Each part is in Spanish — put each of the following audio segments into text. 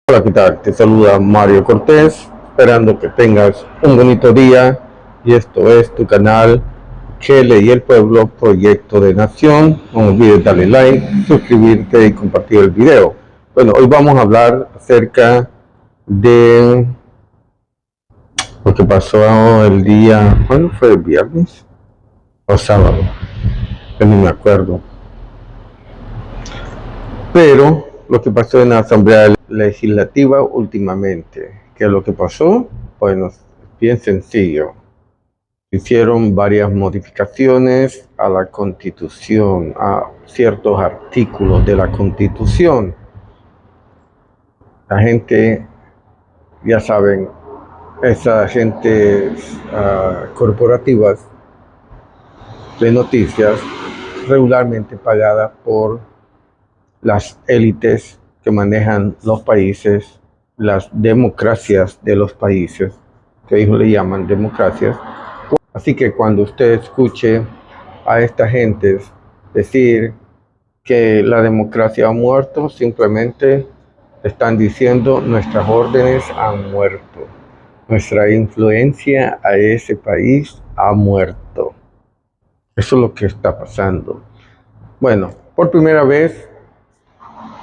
Hola, ¿qué tal? Te saluda Mario Cortés, esperando que tengas un bonito día. Y esto es tu canal Chele y el Pueblo, Proyecto de Nación. No olvides darle like, suscribirte y compartir el video. Bueno, hoy vamos a hablar acerca de lo que pasó el día, ¿cuándo fue? ¿El viernes o sábado? Yo no me acuerdo. Pero lo que pasó en la Asamblea Legislativa últimamente, ¿qué es lo que pasó? Bueno, es bien sencillo. Hicieron varias modificaciones a la Constitución, a ciertos artículos de la Constitución. La gente, ya saben, esas agentes corporativas de noticias regularmente pagadas por las élites que manejan los países, las democracias de los países, que ellos le llaman democracias. Así que cuando usted escuche a esta gente decir que la democracia ha muerto, simplemente están diciendo nuestras órdenes han muerto, nuestra influencia a ese país ha muerto. Eso es lo que está pasando. Bueno, por primera vez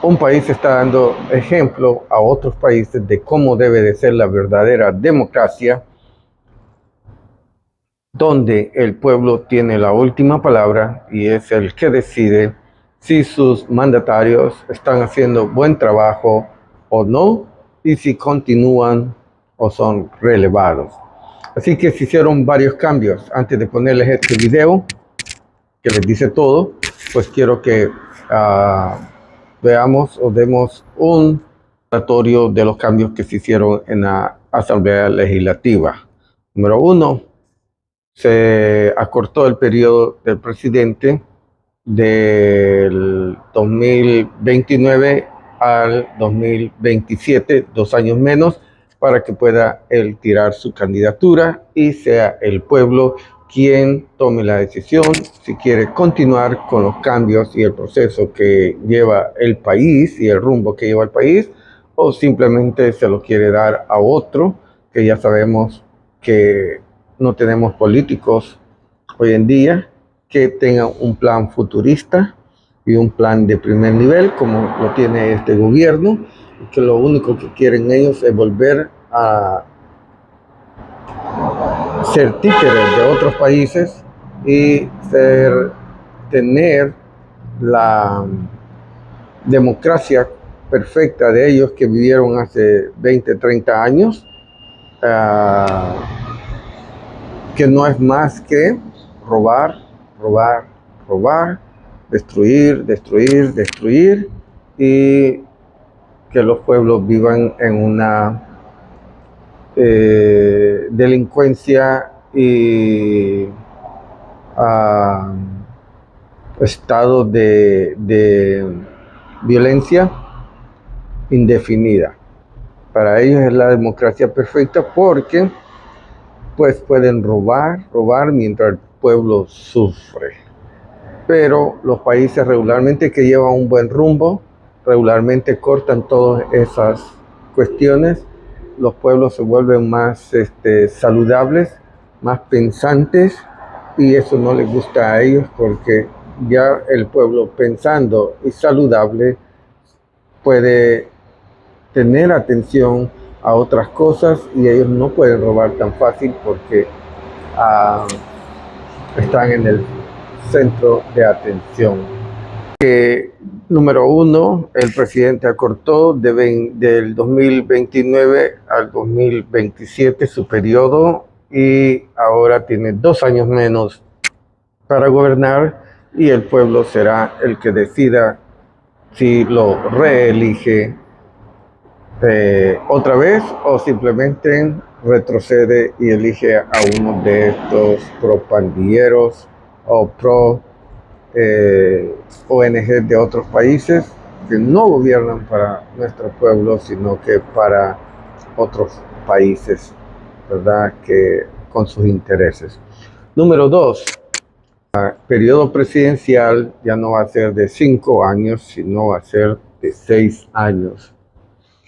un país está dando ejemplo a otros países de cómo debe de ser la verdadera democracia, donde el pueblo tiene la última palabra y es el que decide si sus mandatarios están haciendo buen trabajo o no, y si continúan o son relevados. Así que se hicieron varios cambios. Antes de ponerles este video que les dice todo, pues quiero que veamos o demos un recordatorio de los cambios que se hicieron en la Asamblea Legislativa. Número 1, se acortó el periodo del presidente del 2029 al 2027, 2 años menos, para que pueda él tirar su candidatura y sea el pueblo quien tome la decisión si quiere continuar con los cambios y el proceso que lleva el país y el rumbo que lleva el país, o simplemente se lo quiere dar a otro, que ya sabemos que no tenemos políticos hoy en día que tengan un plan futurista y un plan de primer nivel como lo tiene este gobierno, que lo único que quieren ellos es volver a ser títeres de otros países y tener la democracia perfecta de ellos que vivieron hace 20, 30 años, que no es más que robar, robar, robar, destruir, destruir, destruir, y que los pueblos vivan en una delincuencia y estado de violencia indefinida. Para ellos es la democracia perfecta porque pues pueden robar mientras el pueblo sufre. Pero los países regularmente que llevan un buen rumbo, regularmente cortan todas esas cuestiones. Los pueblos se vuelven más saludables, más pensantes, y eso no les gusta a ellos porque ya el pueblo pensando y saludable puede tener atención a otras cosas y ellos no pueden robar tan fácil porque están en el centro de atención. Número 1, el presidente acortó del 2029 al 2027 su periodo y ahora tiene 2 años menos para gobernar, y el pueblo será el que decida si lo reelige otra vez o simplemente retrocede y elige a uno de estos pro-pandilleros o ONG de otros países que no gobiernan para nuestro pueblo, sino que para otros países, ¿verdad?, que con sus intereses. Número 2, el periodo presidencial ya no va a ser de 5 años, sino va a ser de 6 años.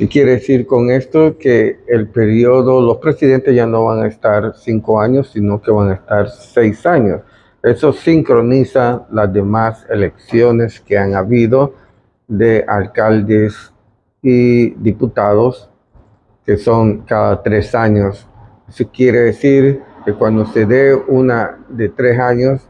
¿Qué quiere decir con esto? Que el periodo, los presidentes ya no van a estar 5 años, sino que van a estar 6 años. Eso sincroniza las demás elecciones que han habido de alcaldes y diputados, que son cada 3 años. Eso quiere decir que cuando se dé una de 3 años,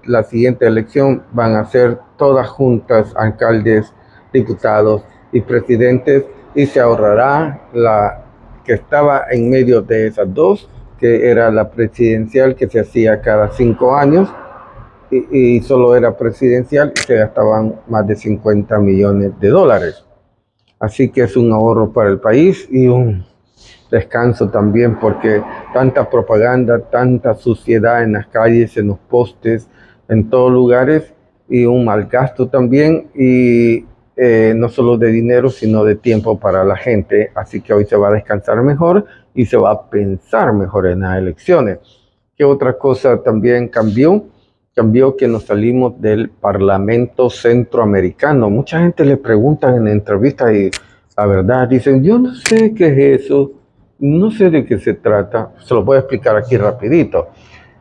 la siguiente elección van a ser todas juntas, alcaldes, diputados y presidentes, y se ahorrará la que estaba en medio de esas dos, que era la presidencial, que se hacía cada 5 años, y solo era presidencial y se gastaban más de 50 millones de dólares. Así que es un ahorro para el país y un descanso también, porque tanta propaganda, tanta suciedad en las calles, en los postes, en todos lugares, y un mal gasto también, y no solo de dinero, sino de tiempo para la gente. Así que hoy se va a descansar mejor y se va a pensar mejor en las elecciones. ¿Qué otra cosa también cambió? Cambió que nos salimos del Parlamento Centroamericano. Mucha gente le pregunta en entrevistas y la verdad dicen, yo no sé qué es eso, no sé de qué se trata. Se lo voy a explicar aquí rapidito.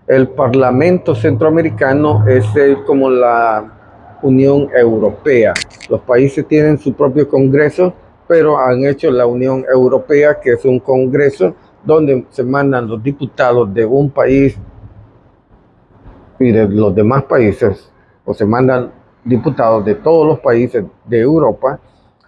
El Parlamento Centroamericano es como la Unión Europea. Los países tienen su propio Congreso, pero han hecho la Unión Europea, que es un Congreso donde se mandan los diputados de un país y de los demás países, o se mandan diputados de todos los países de Europa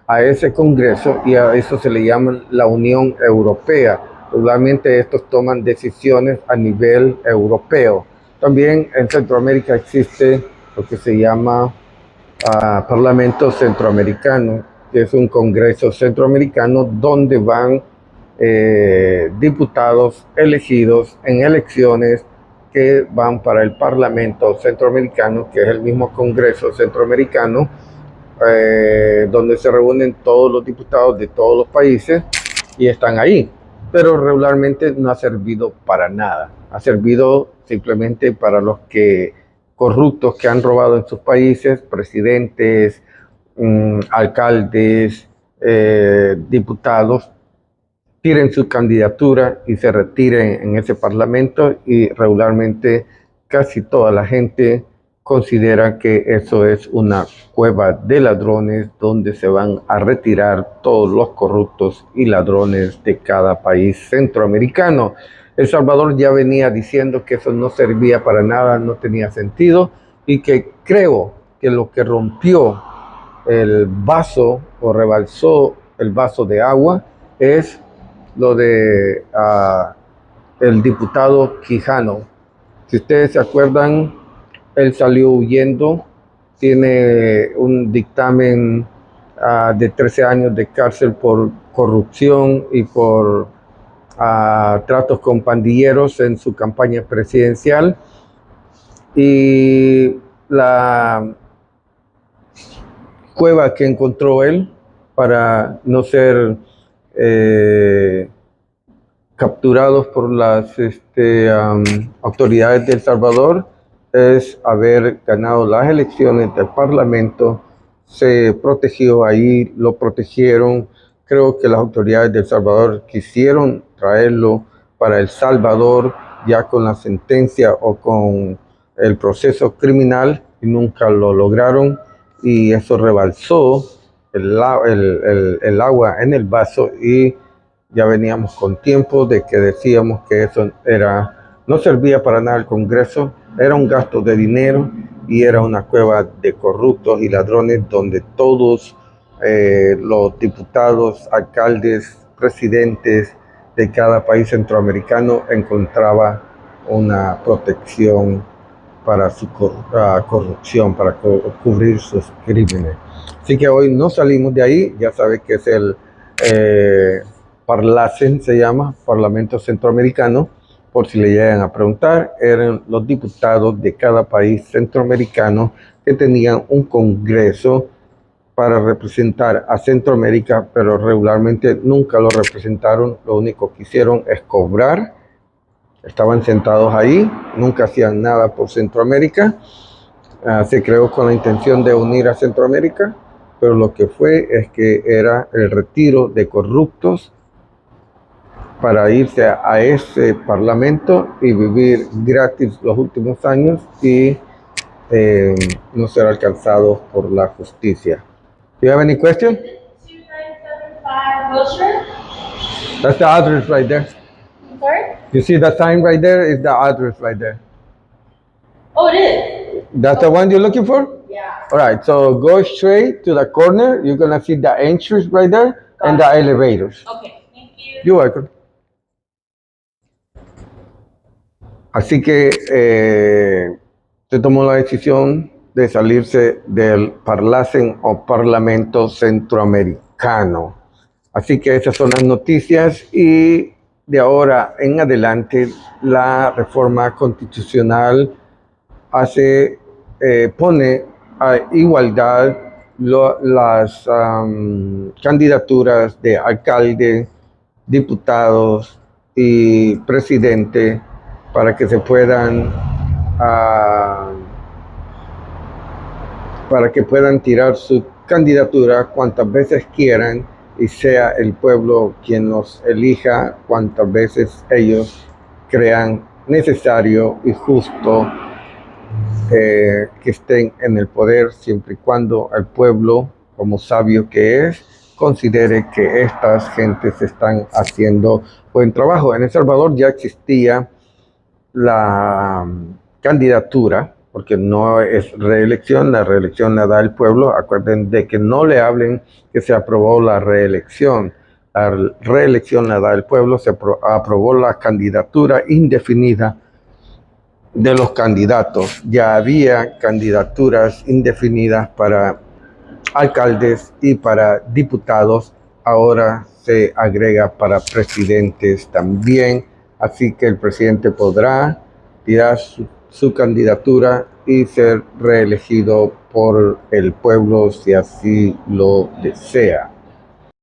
a ese Congreso, y a eso se le llama la Unión Europea. Regularmente estos toman decisiones a nivel europeo. También en Centroamérica existe lo que se llama Parlamento Centroamericano, que es un Congreso centroamericano donde van diputados elegidos en elecciones que van para el Parlamento Centroamericano, que es el mismo Congreso Centroamericano, donde se reúnen todos los diputados de todos los países y están ahí. Pero regularmente no ha servido para nada. Ha servido simplemente para los corruptos que han robado en sus países, presidentes, alcaldes, diputados, tiren su candidatura y se retiren en ese parlamento, y regularmente casi toda la gente considera que eso es una cueva de ladrones donde se van a retirar todos los corruptos y ladrones de cada país centroamericano. El Salvador ya venía diciendo que eso no servía para nada, no tenía sentido, y que creo que lo que rompió el vaso o rebalsó el vaso de agua es lo de el diputado Quijano. Si ustedes se acuerdan, él salió huyendo, tiene un dictamen de 13 años de cárcel por corrupción y por tratos con pandilleros en su campaña presidencial. Y la cueva que encontró él para no ser capturados por las autoridades de El Salvador es haber ganado las elecciones del Parlamento. Se protegió ahí, lo protegieron. Creo que las autoridades de El Salvador quisieron traerlo para El Salvador ya con la sentencia o con el proceso criminal, y nunca lo lograron, y eso rebalsó el agua en el vaso, y ya veníamos con tiempo de que decíamos que eso no servía para nada el Congreso, era un gasto de dinero y era una cueva de corruptos y ladrones donde todos los diputados, alcaldes, presidentes de cada país centroamericano encontraba una protección para su corrupción, para cubrir sus crímenes. Así que hoy no salimos de ahí. Ya sabe que es el Parlacen, se llama, Parlamento Centroamericano. Por si le llegan a preguntar, eran los diputados de cada país centroamericano que tenían un congreso para representar a Centroamérica, pero regularmente nunca lo representaron. Lo único que hicieron es cobrar. Estaban sentados ahí, nunca hacían nada por Centroamérica. Se creó con la intención de unir a Centroamérica, pero lo que fue es que era el retiro de corruptos para irse a ese parlamento y vivir gratis los últimos años y no ser alcanzados por la justicia. Do you have any question? 2975 Wilshire. That's the address right there. Sorry? You see the sign right there? Is the address right there. Oh, it is. That's the one you're looking for? Yeah. All right, so go straight to the corner. You're going to see the entrance right there and the elevators. Okay, thank you. You're welcome. Así que se tomó la decisión de salirse del Parlacen o Parlamento Centroamericano. Así que esas son las noticias y de ahora en adelante la reforma constitucional pone a igualdad las candidaturas de alcalde, diputados y presidente para que se puedan tirar su candidatura cuantas veces quieran y sea el pueblo quien los elija cuantas veces ellos crean necesario y justo que estén en el poder, siempre y cuando el pueblo, como sabio que es, considere que estas gentes están haciendo buen trabajo. En El Salvador ya existía la candidatura, porque no es reelección, la reelección la da el pueblo. Acuerden de que no le hablen que se aprobó la reelección. La reelección la da el pueblo, se aprobó la candidatura indefinida de los candidatos. Ya había candidaturas indefinidas para alcaldes y para diputados, ahora se agrega para presidentes también, así que el presidente podrá tirar su candidatura y ser reelegido por el pueblo si así lo desea.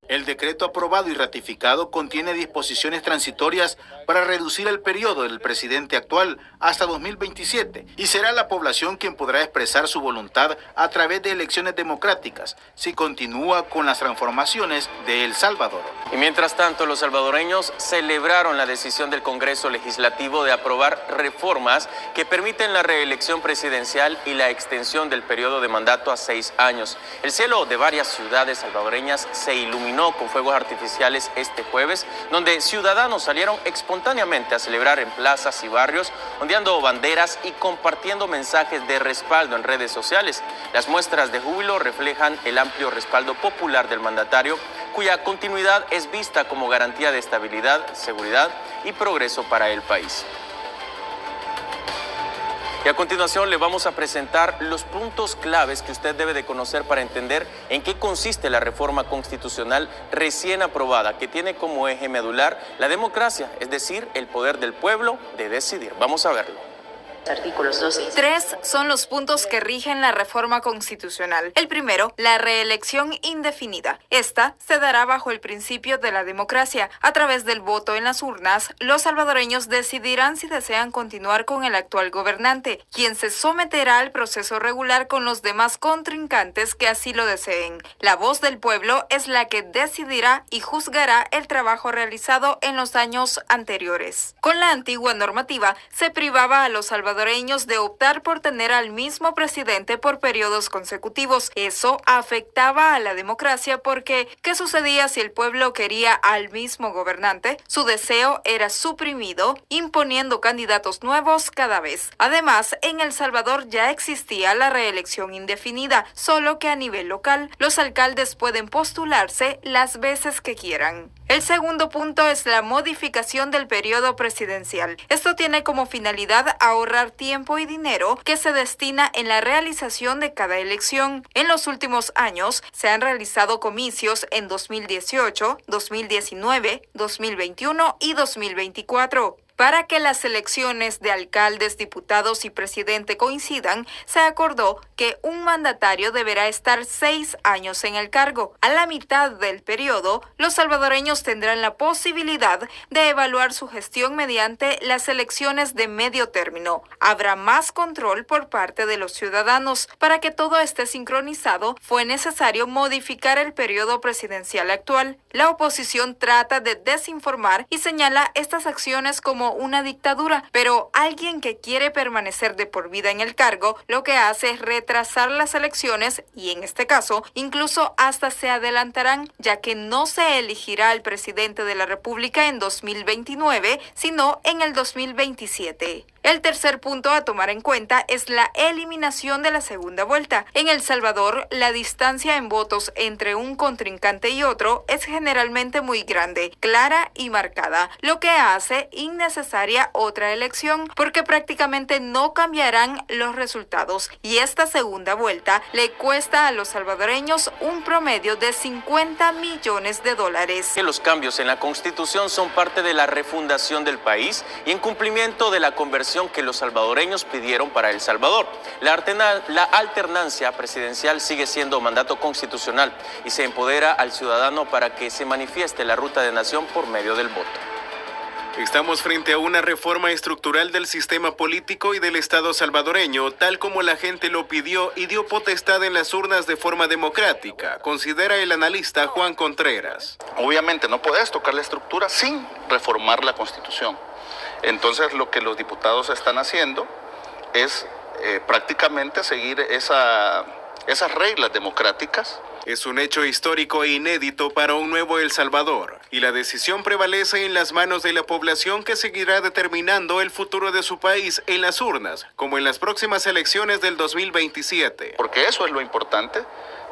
El decreto aprobado y ratificado contiene disposiciones transitorias para reducir el periodo del presidente actual hasta 2027 y será la población quien podrá expresar su voluntad a través de elecciones democráticas si continúa con las transformaciones de El Salvador. Y mientras tanto, los salvadoreños celebraron la decisión del Congreso Legislativo de aprobar reformas que permiten la reelección presidencial y la extensión del periodo de mandato a 6 años. El cielo de varias ciudades salvadoreñas se iluminó con fuegos artificiales este jueves, donde ciudadanos salieron espontáneamente a celebrar en plazas y barrios, ondeando banderas y compartiendo mensajes de respaldo en redes sociales. Las muestras de júbilo reflejan el amplio respaldo popular del mandatario, cuya continuidad es vista como garantía de estabilidad, seguridad y progreso para el país. Y a continuación le vamos a presentar los puntos claves que usted debe de conocer para entender en qué consiste la reforma constitucional recién aprobada, que tiene como eje medular la democracia, es decir, el poder del pueblo de decidir. Vamos a verlo. Artículos 12. 3 son los puntos que rigen la reforma constitucional. El primero, la reelección indefinida. Esta se dará bajo el principio de la democracia. A través del voto en las urnas, los salvadoreños decidirán si desean continuar con el actual gobernante, quien se someterá al proceso regular con los demás contrincantes que así lo deseen. La voz del pueblo es la que decidirá y juzgará el trabajo realizado en los años anteriores. Con la antigua normativa, se privaba a los salvadoreños de optar por tener al mismo presidente por periodos consecutivos. Eso afectaba a la democracia porque, ¿qué sucedía si el pueblo quería al mismo gobernante? Su deseo era suprimido, imponiendo candidatos nuevos cada vez. Además, en El Salvador ya existía la reelección indefinida, solo que a nivel local. Los alcaldes pueden postularse las veces que quieran. El segundo punto es la modificación del periodo presidencial. Esto tiene como finalidad ahorrar tiempo y dinero que se destina en la realización de cada elección. En los últimos años se han realizado comicios en 2018, 2019, 2021 y 2024. Para que las elecciones de alcaldes, diputados y presidente coincidan, se acordó que un mandatario deberá estar 6 años en el cargo. A la mitad del periodo, los salvadoreños tendrán la posibilidad de evaluar su gestión mediante las elecciones de medio término. Habrá más control por parte de los ciudadanos. Para que todo esté sincronizado, fue necesario modificar el periodo presidencial actual. La oposición trata de desinformar y señala estas acciones como una dictadura, pero alguien que quiere permanecer de por vida en el cargo lo que hace es retrasar las elecciones y en este caso incluso hasta se adelantarán, ya que no se elegirá al presidente de la República en 2029, sino en el 2027. El tercer punto a tomar en cuenta es la eliminación de la segunda vuelta. En El Salvador, la distancia en votos entre un contrincante y otro es generalmente muy grande, clara y marcada, lo que hace innecesaria otra elección, porque prácticamente no cambiarán los resultados y esta segunda vuelta le cuesta a los salvadoreños un promedio de $50 millones. Que los cambios en la Constitución son parte de la refundación del país y en cumplimiento de la conversión que los salvadoreños pidieron para El Salvador. La alternancia presidencial sigue siendo mandato constitucional y se empodera al ciudadano para que se manifieste la ruta de nación por medio del voto. Estamos frente a una reforma estructural del sistema político y del Estado salvadoreño, tal como la gente lo pidió y dio potestad en las urnas de forma democrática, considera el analista Juan Contreras. Obviamente no puedes tocar la estructura sin reformar la Constitución. Entonces lo que los diputados están haciendo es prácticamente seguir esas reglas democráticas. Es un hecho histórico e inédito para un nuevo El Salvador, y la decisión prevalece en las manos de la población que seguirá determinando el futuro de su país en las urnas, como en las próximas elecciones del 2027. Porque eso es lo importante,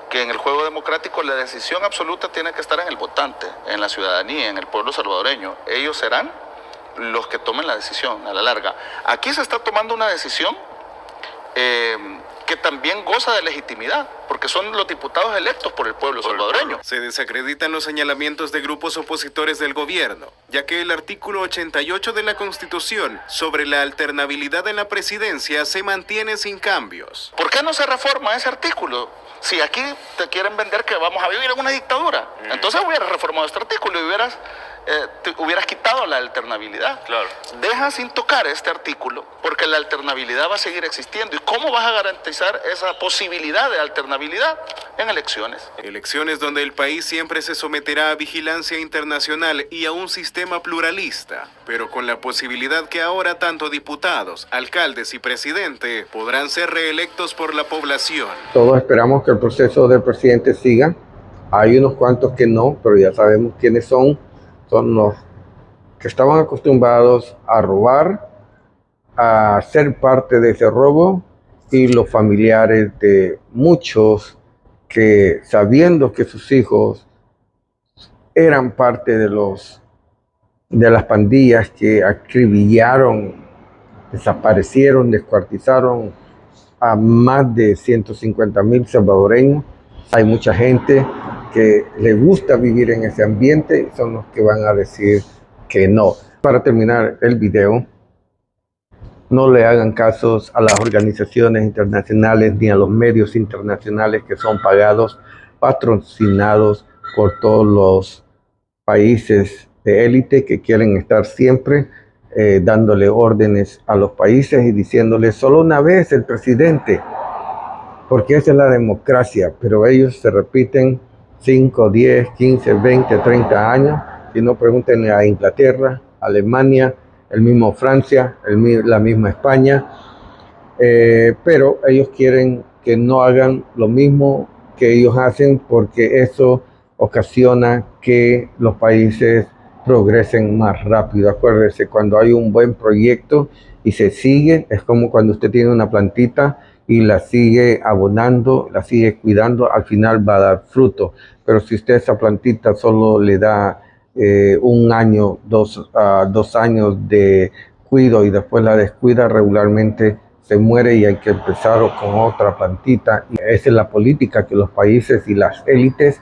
que en el juego democrático la decisión absoluta tiene que estar en el votante, en la ciudadanía, en el pueblo salvadoreño. Ellos serán los que tomen la decisión a la larga. Aquí se está tomando una decisión que también goza de legitimidad, porque son los diputados electos por el pueblo salvadoreño. Se desacreditan los señalamientos de grupos opositores del gobierno, ya que el artículo 88 de la Constitución sobre la alternabilidad en la presidencia se mantiene sin cambios. ¿Por qué no se reforma ese artículo? Si aquí te quieren vender que vamos a vivir en una dictadura, entonces hubieras reformado este artículo y hubieras quitado la alternabilidad. Claro. Deja sin tocar este artículo, porque la alternabilidad va a seguir existiendo. ¿Y cómo vas a garantizar esa posibilidad de alternabilidad? En elecciones. Elecciones donde el país siempre se someterá a vigilancia internacional y a un sistema pluralista, pero con la posibilidad que ahora tanto diputados, alcaldes y presidente podrán ser reelectos por la población. Todos esperamos que el proceso del presidente siga. Hay unos cuantos que no, pero ya sabemos quiénes son. Son los que estaban acostumbrados a robar, a ser parte de ese robo, y los familiares de muchos que, sabiendo que sus hijos eran parte de las pandillas que acribillaron, desaparecieron, descuartizaron a más de 150,000 salvadoreños. Hay mucha gente que le gusta vivir en ese ambiente y son los que van a decir que no. Para terminar el video, no le hagan casos a las organizaciones internacionales ni a los medios internacionales que son pagados, patrocinados por todos los países de élite que quieren estar siempre dándole órdenes a los países y diciéndoles solo una vez el presidente, porque esa es la democracia, pero ellos se repiten 5, 10, 15, 20, 30 años. Si no, pregunten a Inglaterra, Alemania, el mismo Francia, la misma España, pero ellos quieren que no hagan lo mismo que ellos hacen, porque eso ocasiona que los países progresen más rápido. Acuérdense, cuando hay un buen proyecto y se sigue, es como cuando usted tiene una plantita y la sigue abonando, la sigue cuidando, al final va a dar fruto. Pero si usted esa plantita solo le da un año, 2 años de cuido y después la descuida, regularmente se muere y hay que empezar con otra plantita. Y esa es la política que los países y las élites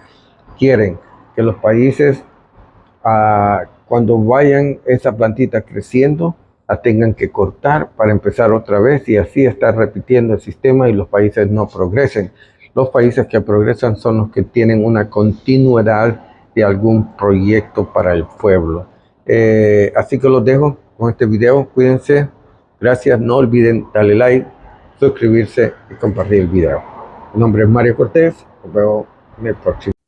quieren, que los países cuando vayan esa plantita creciendo, la tengan que cortar para empezar otra vez y así estar repitiendo el sistema y los países no progresen. Los países que progresan son los que tienen una continuidad de algún proyecto para el pueblo. Así que los dejo con este video. Cuídense. Gracias. No olviden darle like, suscribirse y compartir el video. Mi nombre es Mario Cortés. Nos vemos en el próximo.